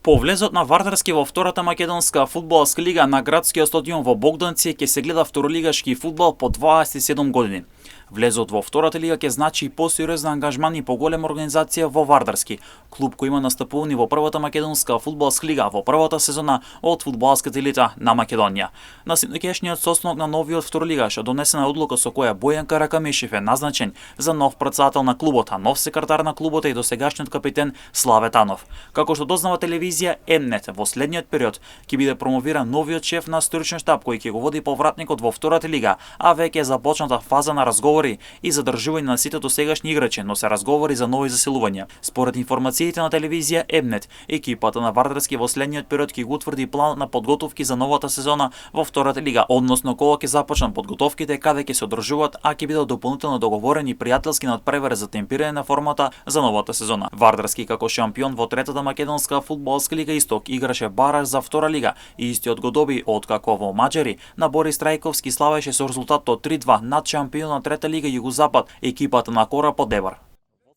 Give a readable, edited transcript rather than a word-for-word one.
По влезот на Вардарски во втората македонска фудбалска лига на градскиот стадион во Богданци ќе се гледа второлигашки фудбал по 27 години. Влезот во втората лига ќе значи и посериозен ангажман и поголема организација во Вардарски, клуб кој има настапувани во првата македонска фудбалска лига во првата сезона од фудбалската елита на Македонија. На синекешниот состанок на новиот второлигаш е донесена одлука со која Бојан Каракамишев е назначен за нов претседател на клубот, а нов секретар на клубот е и досегашниот капитен Славе Танов. Како што дознава телевизија М-нет, во следниот период ќе биде промовиран новиот шеф на стручен штаб кој ќе го води повратникот во втората лига, а веќе е започната фаза на разговори и задржување на сите досегашни играчи, но се разговори за нови заселувања. Според информациите на телевизија М-нет, екипата на Вардарски во следниот период ќе го утврди план на подготовки за новата сезона во втората лига, односно кога ќе започнат подготовките, каде ќе се одржуваат, а ќе бидат дополнително договорени пријателски надпревари за темпирање на формата за новата сезона. Вардарски како шампион во третата македонска фудбалска лига Исток играше бараж за втора лига и истиот го доби откако во Маđари на Борис Трајковски славеше со резултатот 3-2 над шампион на трета лига Југозапад екипата на Кора Подебар.